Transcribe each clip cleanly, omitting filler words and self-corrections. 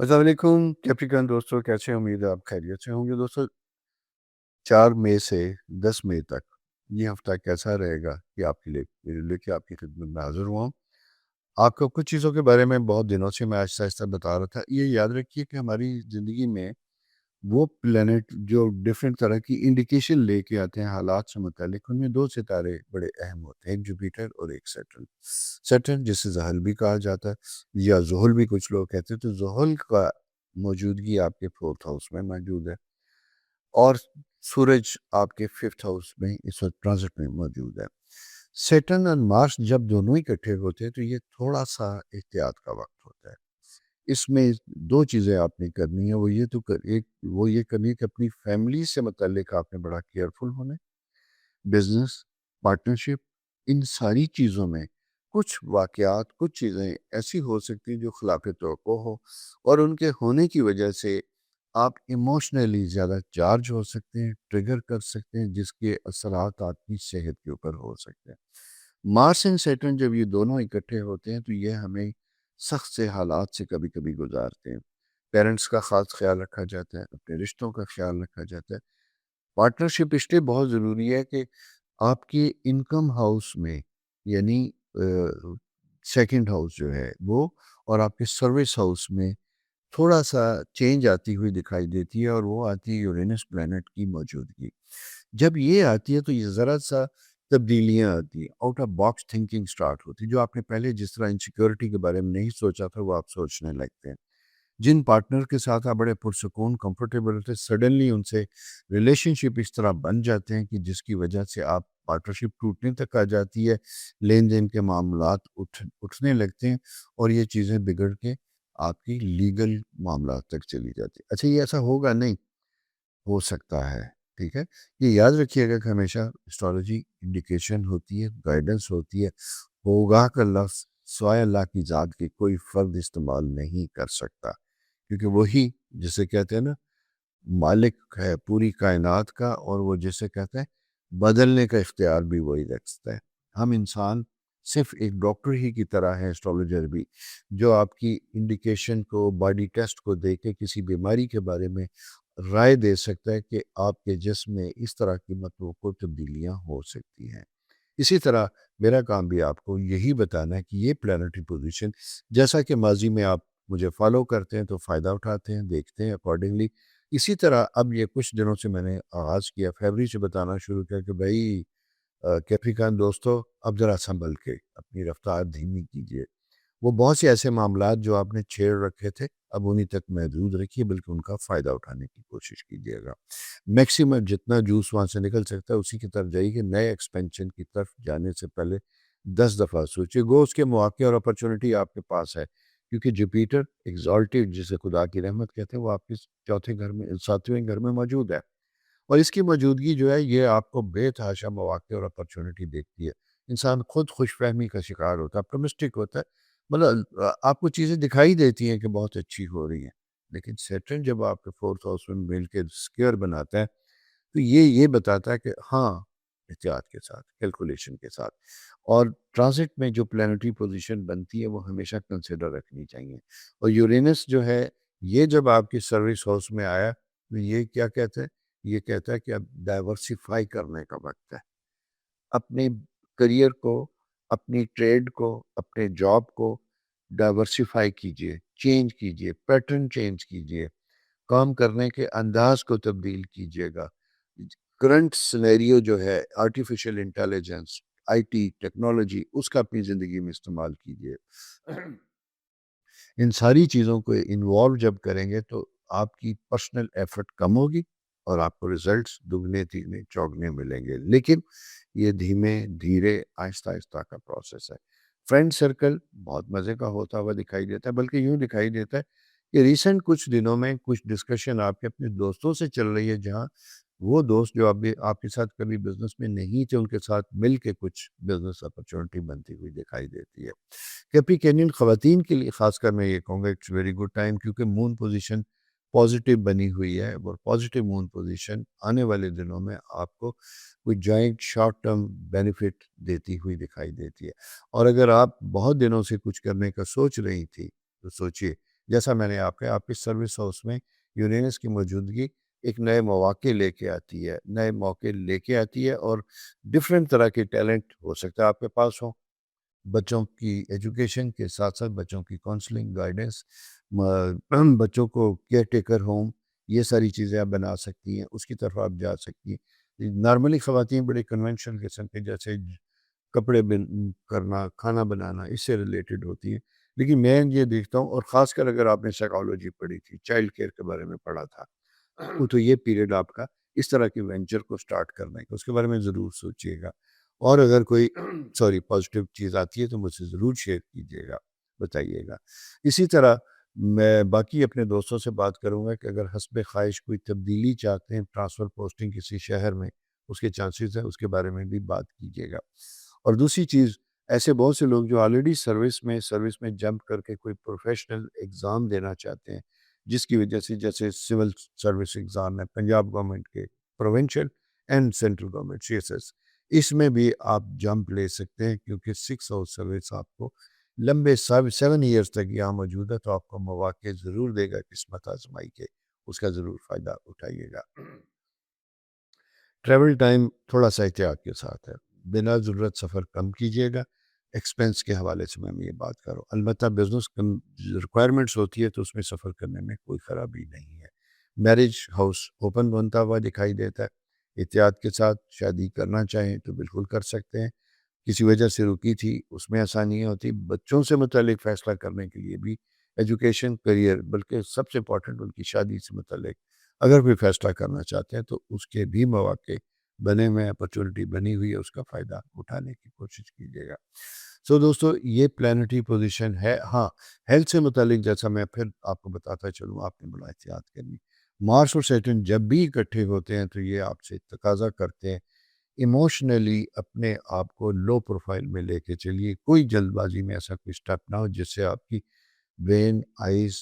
السلام علیکم کیپریکن دوستوں، کیسے ہیں؟ امید ہے آپ خیریت سے ہوں گے دوستوں۔ 4 مئی سے 10 مئی تک یہ ہفتہ کیسا رہے گا کہ آپ کے لے کے آپ کی خدمت میں حاضر ہوا ہوں۔ آپ کو کچھ چیزوں کے بارے میں بہت دنوں سے میں آہستہ آہستہ بتا رہا تھا۔ یہ یاد رکھیے کہ ہماری زندگی میں وہ پلینٹ جو ڈفرینٹ طرح کی انڈیکیشن لے کے آتے ہیں حالات سے متعلق، ان میں 2 ستارے بڑے اہم ہوتے ہیں، ایک جوپیٹر اور ایک سیٹرن۔ سیٹرن جسے زحل بھی کہا جاتا ہے یا زحل بھی کچھ لوگ کہتے ہیں، تو زحل کا موجودگی آپ کے 4تھ ہاؤس میں موجود ہے، اور سورج آپ کے 5تھ ہاؤس میں اس وقت ٹرانزٹ میں موجود ہے۔ سیٹرن اور مارس جب دونوں اکٹھے ہوتے ہیں تو یہ تھوڑا سا احتیاط کا وقت ہوتا ہے۔ اس میں 2 چیزیں آپ نے کرنی ہے، وہ یہ کرنی ہے کہ اپنی فیملی سے متعلق آپ نے بڑا کیئرفل ہونا ہے۔ بزنس، پارٹنرشپ، ان ساری چیزوں میں کچھ واقعات، کچھ چیزیں ایسی ہو سکتی ہیں جو خلاف توقع ہو، اور ان کے ہونے کی وجہ سے آپ ایموشنلی زیادہ چارج ہو سکتے ہیں، ٹریگر کر سکتے ہیں، جس کے اثرات آپ کی صحت کے اوپر ہو سکتے ہیں۔ مارس اینڈ سیٹرن جب یہ دونوں اکٹھے ہوتے ہیں تو یہ ہمیں سخت سے حالات سے کبھی کبھی گزارتے ہیں۔ پیرنٹس کا خاص خیال رکھا جاتا ہے، اپنے رشتوں کا خیال رکھا جاتا ہے۔ پارٹنرشپ اس لیے بہت ضروری ہے کہ آپ کے انکم ہاؤس میں، یعنی سیکنڈ ہاؤس جو ہے وہ، اور آپ کے سروس ہاؤس میں تھوڑا سا چینج آتی ہوئی دکھائی دیتی ہے، اور وہ آتی ہے یورینس پلانٹ کی موجودگی۔ جب یہ آتی ہے تو یہ ذرا سا تبدیلیاں آتی ہیں، out of box thinking start ہوتی ہے۔ جو آپ نے پہلے جس طرح انسیکیورٹی کے بارے میں نہیں سوچا تھا وہ آپ سوچنے لگتے ہیں۔ جن پارٹنر کے ساتھ آپ بڑے پرسکون کمفرٹیبل ہوتے، سڈنلی ان سے ریلیشن شپ اس طرح بن جاتے ہیں کہ جس کی وجہ سے آپ پارٹنرشپ ٹوٹنے تک آ جاتی ہے، لین دین کے معاملات اٹھنے لگتے ہیں، اور یہ چیزیں بگڑ کے آپ کی لیگل معاملات تک چلی جاتی ہے۔ اچھا، یہ ایسا ہوگا نہیں، ہو سکتا ہے، ٹھیک ہے؟ یہ یاد رکھیے گا کہ ہمیشہ اسٹرالوجی انڈیکیشن ہوتی ہے، گائیڈنس ہوتی ہے۔ ہوگا کا لفظ سوائے اللہ کی ذات کے کوئی فرد استعمال نہیں کر سکتا، کیونکہ وہی جسے کہتے ہیں نا مالک ہے پوری کائنات کا، اور وہ جسے کہتے ہیں بدلنے کا اختیار بھی وہی رکھتا ہے۔ ہم انسان صرف ایک ڈاکٹر ہی کی طرح ہے، اسٹرالوجر بھی، جو آپ کی انڈیکیشن کو، باڈی ٹیسٹ کو دیکھ کے کسی بیماری کے بارے میں رائے دے سکتا ہے کہ آپ کے جسم میں اس طرح کی متوقع تبدیلیاں ہو سکتی ہیں۔ اسی طرح میرا کام بھی آپ کو یہی بتانا ہے کہ یہ پلانٹری پوزیشن، جیسا کہ ماضی میں آپ مجھے فالو کرتے ہیں تو فائدہ اٹھاتے ہیں، دیکھتے ہیں اکارڈنگلی، اسی طرح اب یہ کچھ دنوں سے میں نے آغاز کیا، فیبری سے بتانا شروع کیا کہ بھائی کیپریکن دوستو، اب ذرا سنبھل کے اپنی رفتار دھیمی کیجیے۔ وہ بہت سے ایسے معاملات جو آپ نے چھیڑ رکھے تھے اب انہی تک محدود رکھیے، بلکہ ان کا فائدہ اٹھانے کی کوشش کیجیے گا۔ میکسیمم جتنا جوس وہاں سے نکل سکتا ہے اسی کی طرف جائیے، کہ نئے ایکسپینشن کی طرف جانے سے پہلے 10 دفعہ سوچیے۔ گو اس کے مواقع اور اپرچونٹی آپ کے پاس ہے، کیونکہ جوپیٹر ایگزالٹیڈ جسے خدا کی رحمت کہتے ہیں، وہ آپ کے 7ویں گھر میں موجود ہے، اور اس کی موجودگی جو ہے یہ آپ کو بے تحاشا مواقع اور اپرچونٹی دیکھتی ہے۔ انسان خود خوش فہمی کا شکار ہوتا ہے، اپٹمسٹک ہوتا ہے، مطلب آپ کو چیزیں دکھائی دیتی ہیں کہ بہت اچھی ہو رہی ہیں، لیکن سیٹرن جب آپ کے 4تھ ہاؤس میں مل کے سکیئر بناتا ہے تو یہ بتاتا ہے کہ ہاں، احتیاط کے ساتھ، کیلکولیشن کے ساتھ، اور ٹرانزٹ میں جو پلانٹری پوزیشن بنتی ہے وہ ہمیشہ کنسیڈر رکھنی چاہیے۔ اور یورینس جو ہے یہ جب آپ کی سروس ہاؤس میں آیا تو یہ کیا کہتا ہے؟ یہ کہتا ہے کہ اب ڈائیورسیفائی کرنے کا وقت ہے۔ اپنے کریئر کو، اپنی ٹریڈ کو، اپنے جاب کو ڈائیورسیفائی کیجیے، چینج کیجیے، پیٹرن چینج کیجیے، کام کرنے کے انداز کو تبدیل کیجیے گا۔ کرنٹ سینیریو جو ہے artificial intelligence, I T technology, اس کا اپنی زندگی میں استعمال کیجیے۔ ان ساری چیزوں کو انوالو جب کریں گے تو آپ کی پرسنل ایفرٹ کم ہوگی، اور آپ کو ریزلٹس دگنے تیگنے چوگنے ملیں گے، لیکن یہ دھیمے دھیرے آہستہ آہستہ کا پروسیس ہے۔ فرینڈ سرکل بہت مزے کا ہوتا ہوا دکھائی دیتا ہے، بلکہ یوں دکھائی دیتا ہے کہ ریسنٹ کچھ دنوں میں کچھ ڈسکشن آپ کے اپنے دوستوں سے چل رہی ہے، جہاں وہ دوست جو ابھی آپ کے ساتھ کبھی بزنس میں نہیں تھے، ان کے ساتھ مل کے کچھ بزنس اپرچونٹی بنتی ہوئی دکھائی دیتی ہے۔ کیپریکینین خواتین کے لیے خاص کر میں یہ کہوں گا اٹس ویری گڈ ٹائم، کیونکہ مون پوزیشن پازیٹیو بنی ہوئی ہے، اور پازیٹیو مون پوزیشن آنے والے دنوں میں آپ کو کوئی جوائنٹ شارٹ ٹرم بینیفٹ دیتی ہوئی دکھائی دیتی ہے۔ اور اگر آپ بہت دنوں سے کچھ کرنے کا سوچ رہی تھی تو سوچئے، جیسا میں نے آپ کہا، آپ کی سروس ہاؤس میں یورینس کی موجودگی ایک نئے مواقع لے کے آتی ہے، نئے موقع لے کے آتی ہے، اور ڈفرینٹ طرح کے ٹیلنٹ ہو سکتا ہے آپ کے پاس ہوں۔ بچوں کی ایجوکیشن کے ساتھ ساتھ بچوں کی کاؤنسلنگ، گائیڈنس، بچوں کو کیئر ٹیکر ہوم، یہ ساری چیزیں آپ بنا سکتی ہیں، اس کی طرف آپ جا سکتی ہیں۔ نارملی خواتین بڑے کنونشنل قسم کے، جیسے کپڑے کرنا، کھانا بنانا، اس سے ریلیٹڈ ہوتی ہیں، لیکن میں یہ دیکھتا ہوں، اور خاص کر اگر آپ نے سائیکالوجی پڑھی تھی، چائلڈ کیئر کے بارے میں پڑھا تھا، تو یہ پیریڈ آپ کا اس طرح کی وینچر کو سٹارٹ کرنے کا، اس کے بارے میں ضرور سوچیے گا، اور اگر کوئی سوری پازیٹیو چیز آتی ہے تو مجھ سے ضرور شیئر کیجیے گا، بتائیے گا۔ اسی طرح میں باقی اپنے دوستوں سے بات کروں گا کہ اگر حسب خواہش کوئی تبدیلی چاہتے ہیں، ٹرانسفر پوسٹنگ کسی شہر میں، اس کے چانسز ہیں، اس کے بارے میں بھی بات کیجیے گا۔ اور دوسری چیز، ایسے بہت سے لوگ جو آلریڈی سروس میں جمپ کر کے کوئی پروفیشنل ایگزام دینا چاہتے ہیں، جس کی وجہ سے جیسے سول سروس ایگزام ہے پنجاب گورنمنٹ کے، provincial and central government CSS، اس میں بھی آپ جمپ لے سکتے ہیں، کیونکہ 6 ہاؤس سروس آپ کو لمبے 7 ایئرس تک یہاں موجود ہے، تو آپ کو مواقع ضرور دے گا قسمت آزمائی کے، اس کا ضرور فائدہ اٹھائیے گا۔ ٹریول ٹائم تھوڑا سا احتیاط کے ساتھ ہے، بنا ضرورت سفر کم کیجیے گا۔ ایکسپینس کے حوالے سے میں یہ بات کر رہا ہوں، البتہ بزنس ریکوائرمنٹس ہوتی ہے تو اس میں سفر کرنے میں کوئی خرابی نہیں ہے۔ میرج ہاؤس اوپن بنتا ہوا دکھائی دیتا ہے، احتیاط کے ساتھ شادی کرنا چاہیں تو بالکل کر سکتے ہیں، کسی وجہ سے رکی تھی اس میں آسانیاں ہوتی، بچوں سے متعلق فیصلہ کرنے کے لیے بھی، ایجوکیشن، کریئر، بلکہ سب سے امپورٹنٹ ان کی شادی سے متعلق اگر کوئی فیصلہ کرنا چاہتے ہیں تو اس کے بھی مواقع بنے ہوئے، اپرچونٹی بنی ہوئی ہے، اس کا فائدہ اٹھانے کی کوشش کیجیے گا۔ سو دوستو، یہ پلانٹری پوزیشن ہے۔ ہاں، ہیلتھ سے متعلق جیسا میں پھر آپ کو بتاتا چلوں، آپ نے بڑا احتیاط کرنی۔ مارس اور سیٹرن جب بھی اکٹھے ہوتے ہیں تو یہ آپ سے تقاضا کرتے ہیں ایموشنلی اپنے آپ کو لو پروفائل میں لے کے چلیے، کوئی جلد بازی میں ایسا کوئی سٹیپ نہ ہو جس سے آپ کی vein, eyes,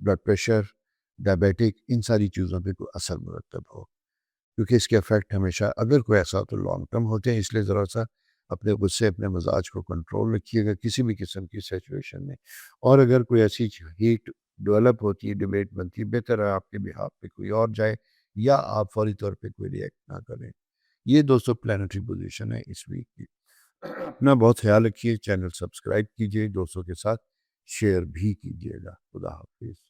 blood pressure, diabetic, ان ساری چیزوں پہ کوئی اثر مرتب ہو، کیونکہ اس کے افیکٹ ہمیشہ اگر کوئی ایسا ہو تو لانگ ٹرم ہوتے ہیں۔ اس لیے ذرا سا اپنے غصے، اپنے مزاج کو کنٹرول رکھیے گا کسی بھی قسم کی سچویشن میں، اور اگر کوئی ایسی ہیٹ ڈیولپ ہوتی ہے، ڈیبیٹ بنتی ہے، بہتر ہے آپ کے بہاف پہ کوئی اور جائے، یا آپ فوری طور پہ کوئی ریئیکٹ نہ کریں۔ یہ دوستو پلانٹری پوزیشن ہے اس ویک کی۔ اپنا بہت خیال رکھیے، چینل سبسکرائب کیجیے، دوستوں کے ساتھ شیئر بھی کیجیے گا۔ خدا حافظ۔